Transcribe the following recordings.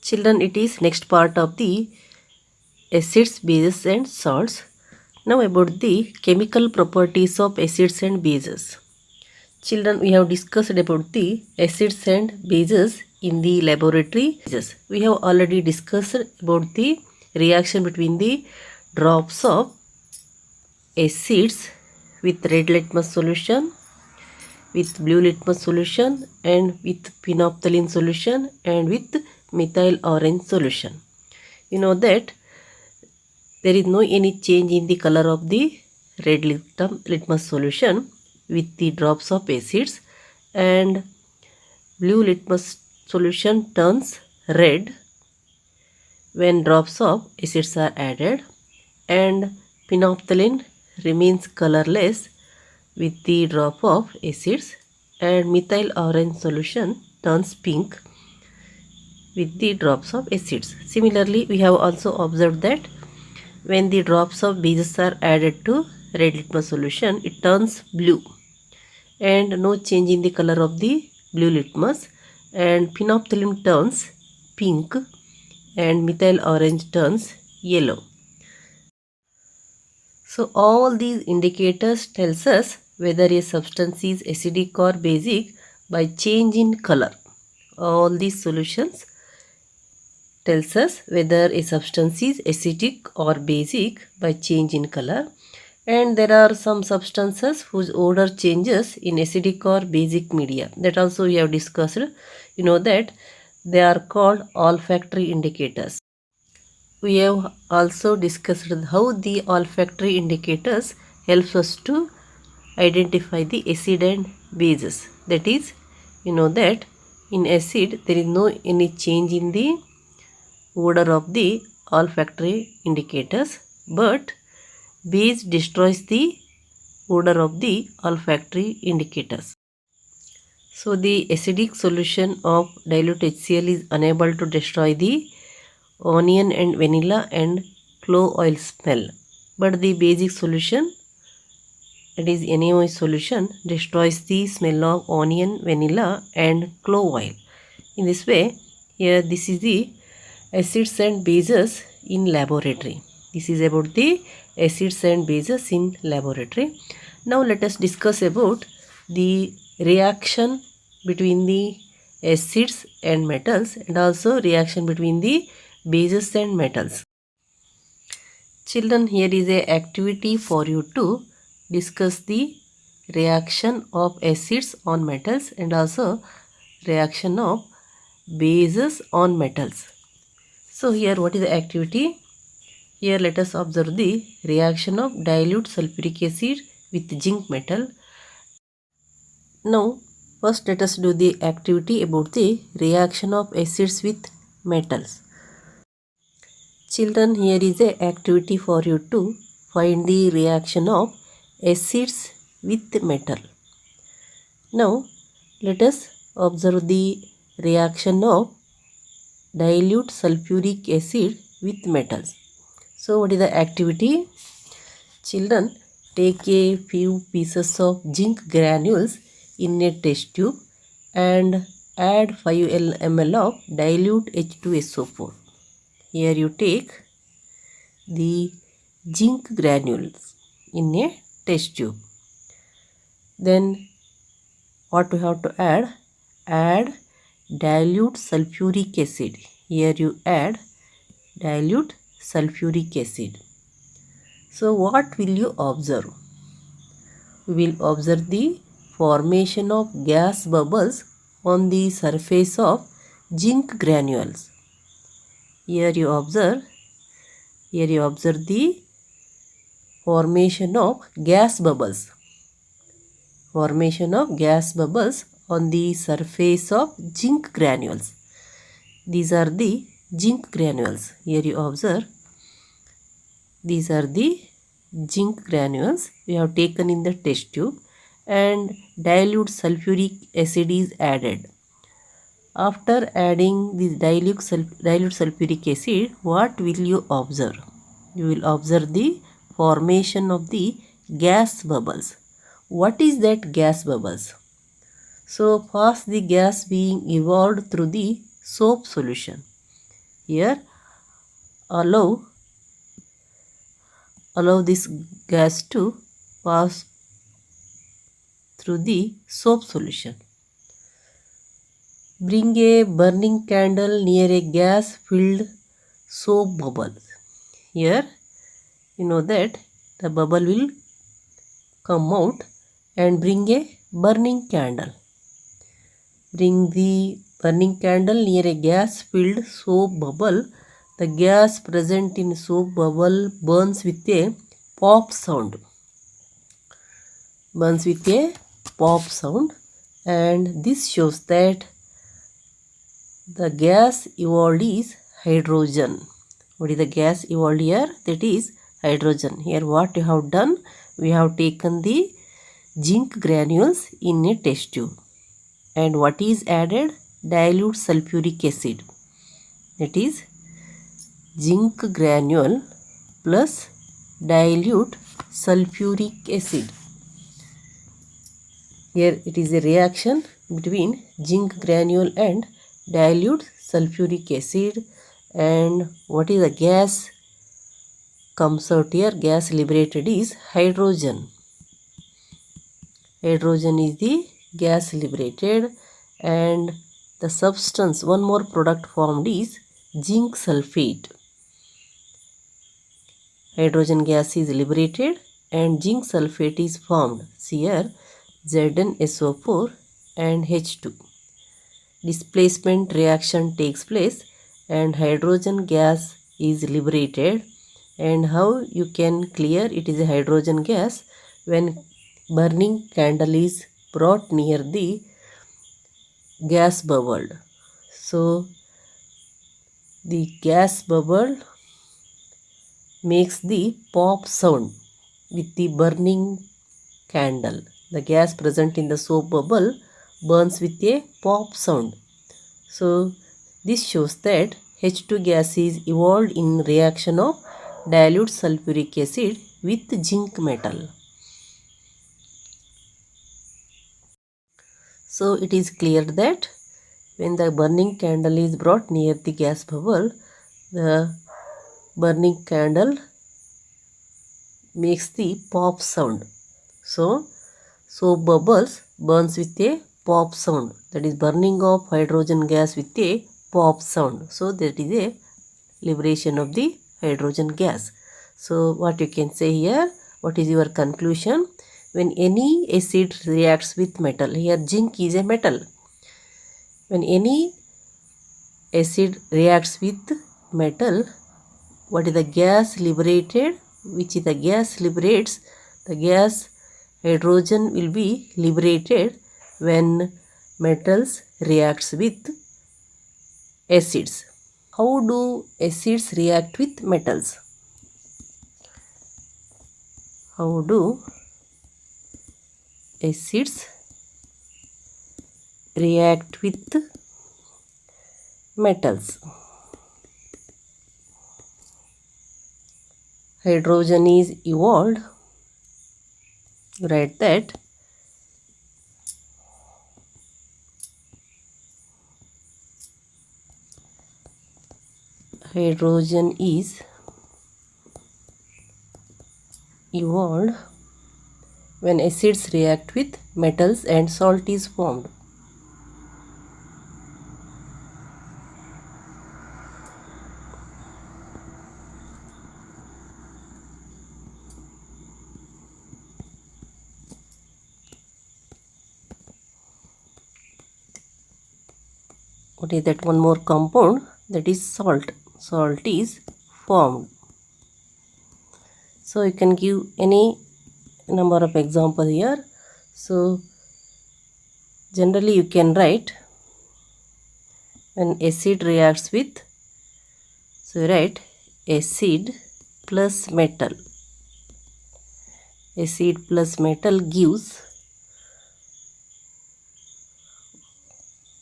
Children, it is next part of the acids, bases and salts. Now about the chemical properties of acids and bases. Children, we have discussed about the acids and bases in the laboratory. We have already discussed about the reaction between the drops of acids with red litmus solution, with blue litmus solution, and with phenolphthalein solution, and with methyl orange solution. You know that there is no any change in the color of the red litmus solution with the drops of acids, and blue litmus solution turns red when drops of acids are added, and phenolphthalein remains colorless with the drop of acids, and methyl orange solution turns pink with the drops of acids. Similarly, we have also observed that when the drops of bases are added to red litmus solution, it turns blue and no change in the color of the blue litmus, and phenolphthalein turns pink and methyl orange turns yellow. So all these indicators tells us whether a substance is acidic or basic by change in color. All these solutions tells us whether a substance is acidic or basic by change in color, and there are some substances whose odor changes in acidic or basic media. That also we have discussed. You know that they are called olfactory indicators. We have also discussed how the olfactory indicators helps us to identify the acid and bases. That is, you know that in acid there is no any change in the odor of the olfactory indicators, but base destroys the odor of the olfactory indicators. So the acidic solution of dilute HCl is unable to destroy the onion and vanilla and clove oil smell, but the basic solution, that is NaOH solution, destroys the smell of onion, vanilla and clove oil. In this way, here this is the acids and bases in laboratory. This is about the acids and bases in laboratory. Now let us discuss about the reaction between the acids and metals, and also reaction between the bases and metals. Children, here is a activity for you to discuss the reaction of acids on metals and also reaction of bases on metals. So here what is the activity? Here let us observe the reaction of dilute sulfuric acid with zinc metal. Now first let us do the activity about the reaction of acids with metals. Children, here is a activity for you to find the reaction of acids with metal. Now let us observe the reaction of dilute sulfuric acid with metals. So what is the activity? Children, take a few pieces of zinc granules in a test tube and add 5 ml of dilute H2SO4. Here you take the zinc granules in a test tube. Then what we have to add? Add dilute sulfuric acid. Here you add dilute sulfuric acid. So what will you observe? We will observe the formation of gas bubbles on the surface of zinc granules. Here you observe the formation of gas bubbles. Formation of gas bubbles on the surface of zinc granules. These are the zinc granules. Here you observe. These are the zinc granules we have taken in the test tube, and dilute sulfuric acid is added. After adding the dilute sulfuric acid, what will you observe? You will observe the formation of the gas bubbles. What is that gas bubbles? So first the gas being evolved through the soap solution. Here allow this gas to pass through the soap solution. Bring a burning candle near a gas filled soap bubble. Here you know that the bubble will come out and bring a burning candle. Bring the burning candle near a gas filled soap bubble. The gas present in soap bubble burns with a pop sound. And this shows that the gas evolved is hydrogen. What is the gas evolved here? That is hydrogen. Here what we have done? We have taken the zinc granules in a test tube. And what is added? Dilute sulfuric acid. That is zinc granule plus dilute sulfuric acid. Here it is a reaction between zinc granule and dilute sulfuric acid. And what is the gas comes out here? Gas liberated is hydrogen. Hydrogen is the gas liberated, and the substance, one more product formed is zinc sulfate. Hydrogen gas is liberated and zinc sulfate is formed. See here ZnSO4 and H2. Displacement reaction takes place and hydrogen gas is liberated. And how you can clear it is a hydrogen gas? When burning candle is brought near the gas bubble. So the gas bubble makes the pop sound with the burning candle. The gas present in the soap bubble burns with a pop sound. So this shows that H2 gas is evolved in reaction of dilute sulfuric acid with zinc metal. So it is clear that when the burning candle is brought near the gas bubble, the burning candle makes the pop sound. So soap bubbles burns with a pop sound. That is burning of hydrogen gas with a pop sound. So that is a liberation of the hydrogen gas. So what you can say here? What is your conclusion? When any acid reacts with metal, here zinc is a metal. When any acid reacts with metal, what is the gas liberated? Which is the gas liberates? The gas hydrogen will be liberated when metals reacts with acids. How do acids react with metals? How do acids react with metals? Hydrogen is evolved. Write that hydrogen is evolved when acids react with metals and salt is formed. What is that one more compound? That is salt. Salt is formed. So you can give any number of examples here. So generally you can write when acid reacts with, so you write acid plus metal. Acid plus metal gives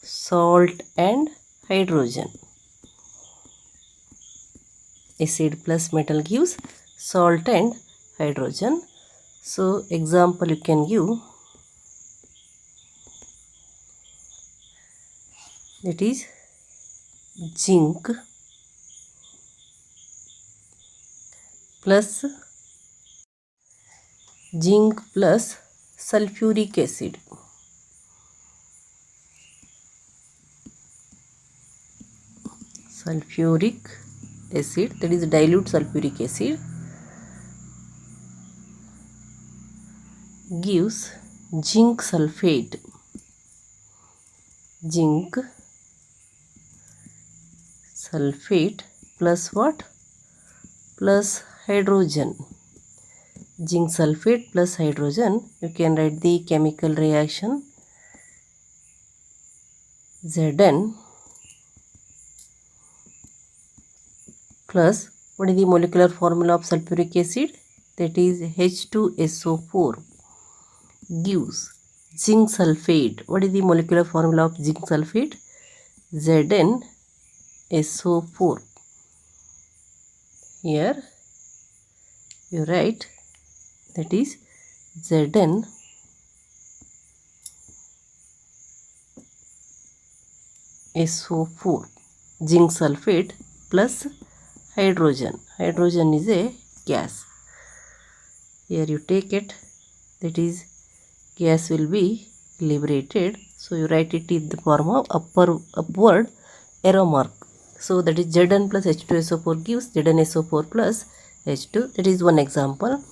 salt and hydrogen. Acid plus metal gives salt and hydrogen. So example you can give, that is zinc plus zinc plus sulfuric acid. Sulfuric acid, that is dilute sulfuric acid, gives zinc sulfate. Zinc sulfate plus what? Plus hydrogen. Zinc sulfate plus hydrogen. You can write the chemical reaction Zn plus, what is the molecular formula of sulfuric acid? That is H2SO4, gives zinc sulfate. What is the molecular formula of zinc sulfate? ZnSO4. Here you write, that is ZnSO4, zinc sulfate plus hydrogen. Hydrogen is a gas. Here you take it, that is gas will be liberated. So you write it in the form of upward arrow mark. So that is Zn plus H2SO4 gives ZnSO4 plus H2. That is one example,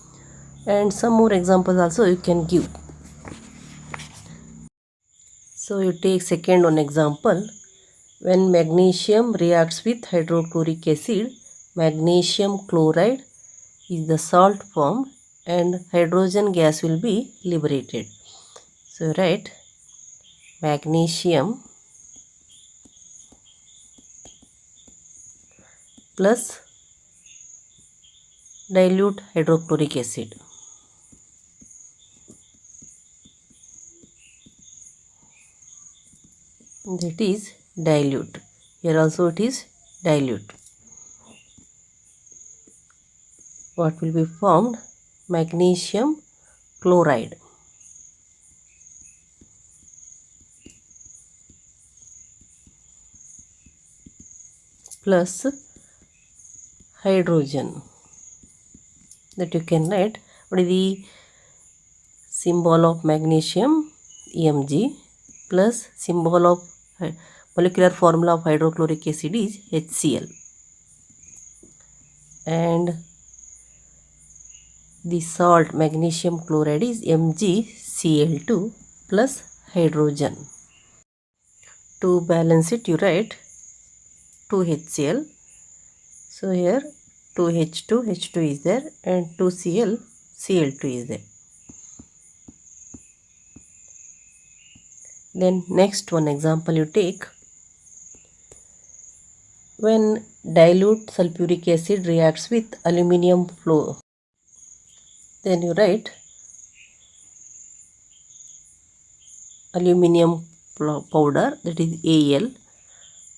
and some more examples also you can give. So you take second one example. When magnesium reacts with hydrochloric acid, magnesium chloride is the salt formed and hydrogen gas will be liberated. So write magnesium plus dilute hydrochloric acid. That is dilute. Here also it is dilute. What will be formed? Magnesium chloride plus hydrogen. That you can write. What is the symbol of magnesium? Mg, plus symbol of molecular formula of hydrochloric acid is HCl, and the salt magnesium chloride is MgCl2 plus hydrogen. To balance it, you write 2HCl. So here 2H2, H2 is there, and 2Cl, Cl2 is there. Then next one example you take. When dilute sulfuric acid reacts with aluminium flow, then you write aluminium powder, that is Al,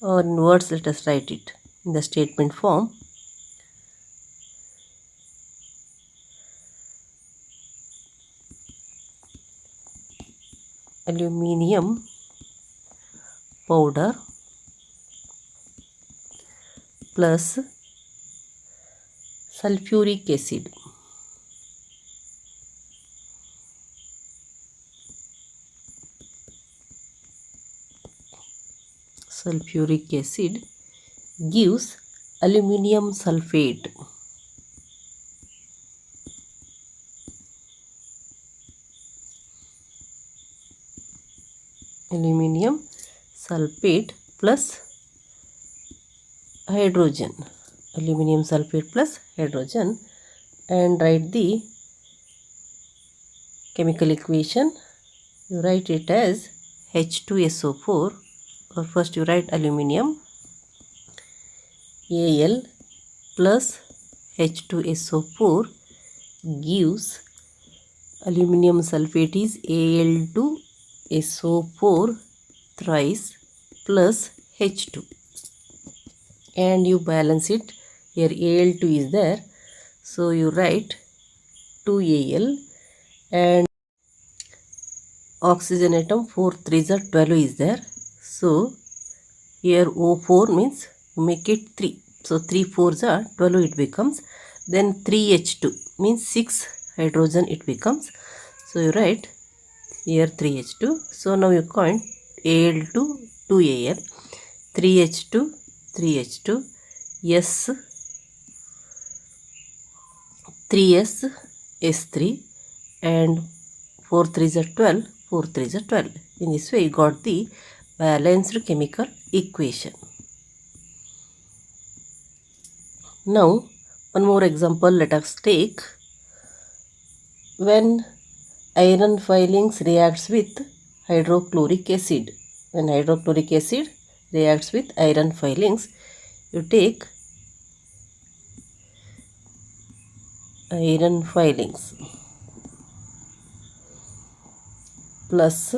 or in words let us write it in the statement form. Aluminium powder plus sulfuric acid. Sulfuric acid gives aluminium sulfate. Aluminium sulfate plus hydrogen. Aluminium sulfate plus hydrogen, and write the chemical equation. You write it as H2SO4, or first you write aluminium Al plus H2SO4 gives aluminium sulfate is Al2SO4 thrice plus H2, and you balance it. Here Al2 is there, so you write 2Al, and oxygen atom 4 3s are 12 is there, so here O4 means you make it 3, so 3 4s are 12 it becomes. then 3H2 means 6 hydrogen it becomes. So you write here 3H2. So now you count Al2 2Al, 3H2 3H2, S 3S S3, and 4 3s are 12, 4 3s are 12. In this way you got the balanced chemical equation. Now one more example let us take. When iron filings reacts with hydrochloric acid, when hydrochloric acid reacts with iron filings, you take iron filings plus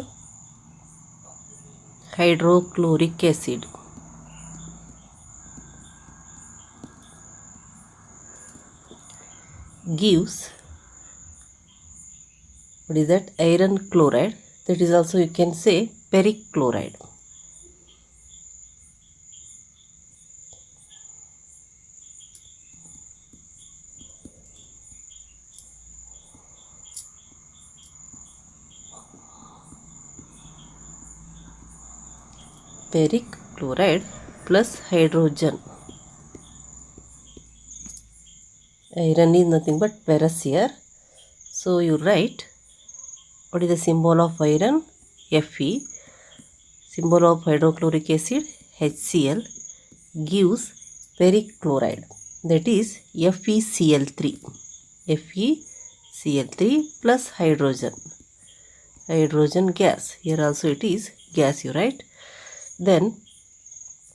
hydrochloric acid gives, what is that, iron chloride, that is also you can say ferric chloride. Ferric chloride plus hydrogen. Iron is nothing but ferrous here. So you write, what is the symbol of iron? Fe. Symbol of hydrochloric acid HCl gives ferric chloride, that is FeCl3. FeCl3 plus hydrogen. Hydrogen gas. Here also it is gas, you write. Then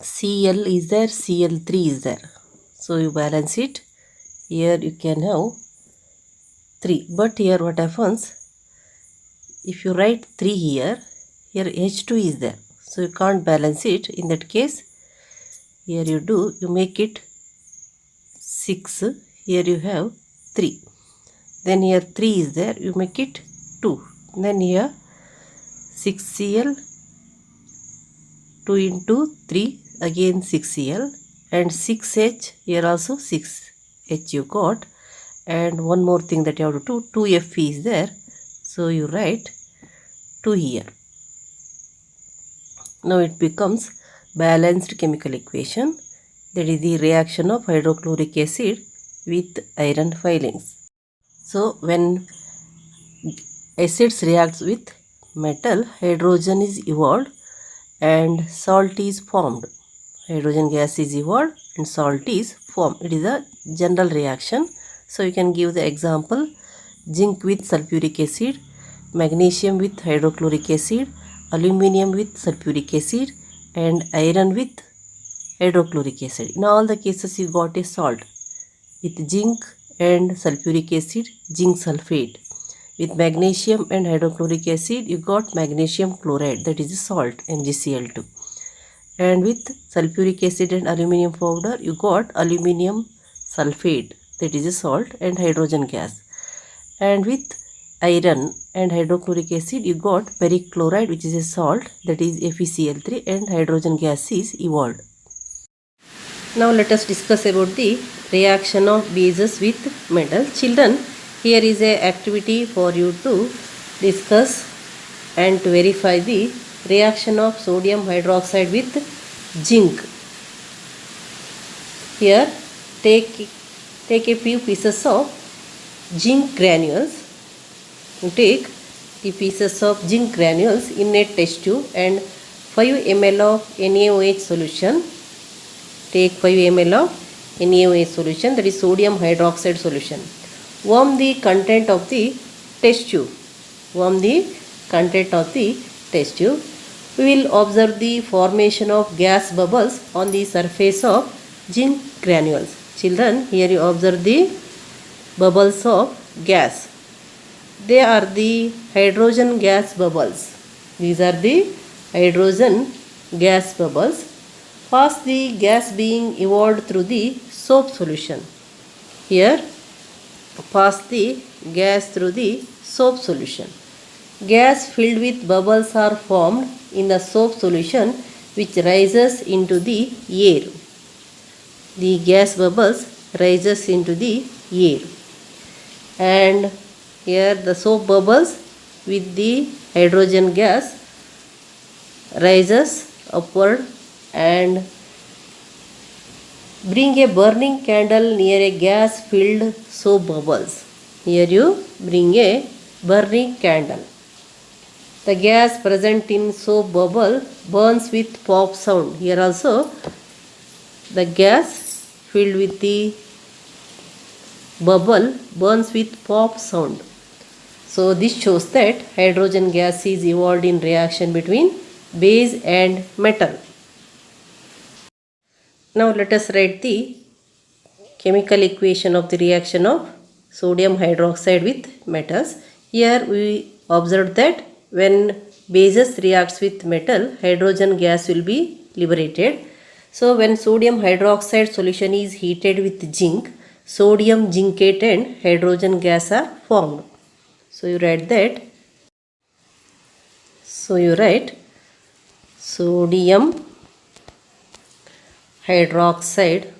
Cl is there, Cl3 is there. So you balance it. Here you can have 3. But here what happens? If you write 3 here H2 is there. So you can't balance it. In that case, here you make it 6. Here you have 3. Then here 3 is there. You make it 2. Then here 6Cl, 2 into 3, again 6Cl, and 6H, here also 6H you got. And one more thing that you have to do, 2Fe is there. So you write 2 here. Now it becomes balanced chemical equation, that is the reaction of hydrochloric acid with iron filings. So when acids reacts with metal, hydrogen is evolved and salt is formed. Hydrogen gas is evolved and salt is formed. It is a general reaction. So you can give the example: zinc with sulfuric acid, magnesium with hydrochloric acid, aluminium with sulfuric acid, and iron with hydrochloric acid. In all the cases you got a salt. With zinc and sulfuric acid, zinc sulfate. With magnesium and hydrochloric acid, you got magnesium chloride, that is a salt, MgCl2. And with sulfuric acid and aluminium powder, you got aluminium sulfate, that is a salt, and hydrogen gas. And with iron and hydrochloric acid, you got ferric chloride, which is a salt, that is FeCl3, and hydrogen gas is evolved. Now let us discuss about the reaction of bases with metal. Children, here is a activity for you to discuss and to verify the reaction of sodium hydroxide with zinc. Here take a few pieces of zinc granules. You take the pieces of zinc granules in a test tube and 5 ml of NaOH solution. Take 5 ml of NaOH solution, that is sodium hydroxide solution. Warm the content of the test tube. Warm the content of the test tube. We will observe the formation of gas bubbles on the surface of zinc granules. Children, here you observe the bubbles of gas. They are the hydrogen gas bubbles. These are the hydrogen gas bubbles. First, the gas being evolved through the soap solution. Here, pass the gas through the soap solution. Gas filled with bubbles are formed in the soap solution, which rises into the air. The gas bubbles rises into the air. And here the soap bubbles with the hydrogen gas rises upward and bring a burning candle near a gas filled soap bubbles. Here you bring a burning candle. The gas present in soap bubble burns with pop sound. Here also the gas filled with the bubble burns with pop sound. So this shows that hydrogen gas is evolved in reaction between base and metal. Now let us write the chemical equation of the reaction of sodium hydroxide with metals. Here we observed that when bases reacts with metal, hydrogen gas will be liberated. So when sodium hydroxide solution is heated with zinc, sodium zincate and hydrogen gas are formed. So you write that. So you write sodium hydroxide,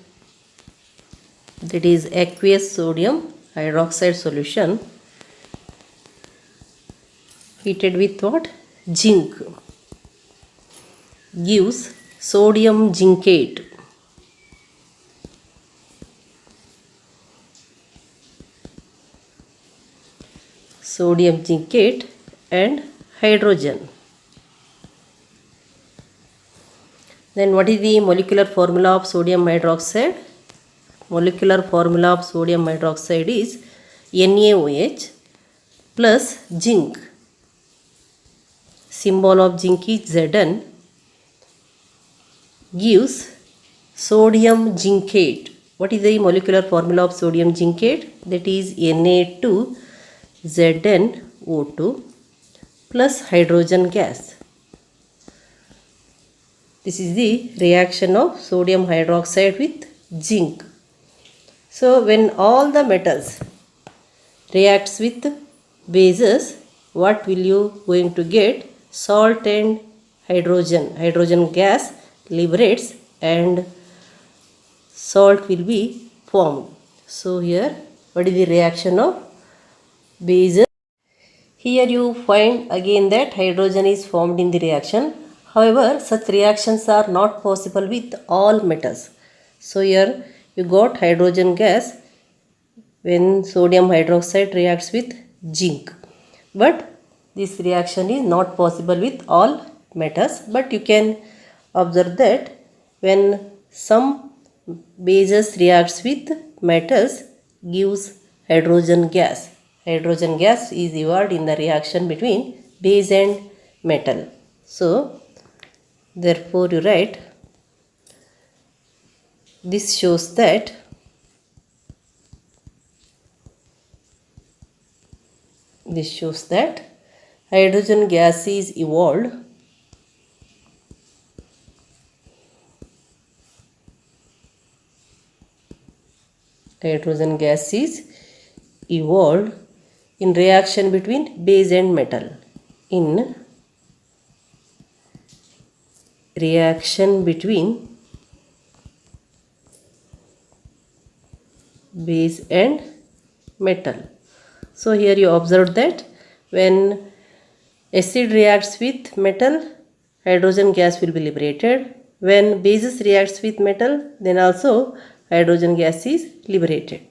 that is aqueous sodium hydroxide solution heated with what? Zinc, gives sodium zincate. Sodium zincate and hydrogen. Then what is the molecular formula of sodium hydroxide? Molecular formula of sodium hydroxide is NaOH plus zinc. Symbol of zinc is Zn, gives sodium zincate. What is the molecular formula of sodium zincate? That is Na2ZnO2 plus hydrogen gas. This is the reaction of sodium hydroxide with zinc. So when all the metals reacts with bases, what will you going to get? Salt and hydrogen. Hydrogen gas liberates and salt will be formed. So here what is the reaction of bases? Here you find again that hydrogen is formed in the reaction. However, such reactions are not possible with all metals. So here you got hydrogen gas when sodium hydroxide reacts with zinc. But this reaction is not possible with all metals. But you can observe that when some bases reacts with metals gives hydrogen gas. Hydrogen gas is evolved in the reaction between base and metal. So therefore you write, this shows that hydrogen gas is evolved in reaction between base and metal. In reaction between base and metal. So here you observe that when acid reacts with metal, hydrogen gas will be liberated. When bases reacts with metal, then also hydrogen gas is liberated.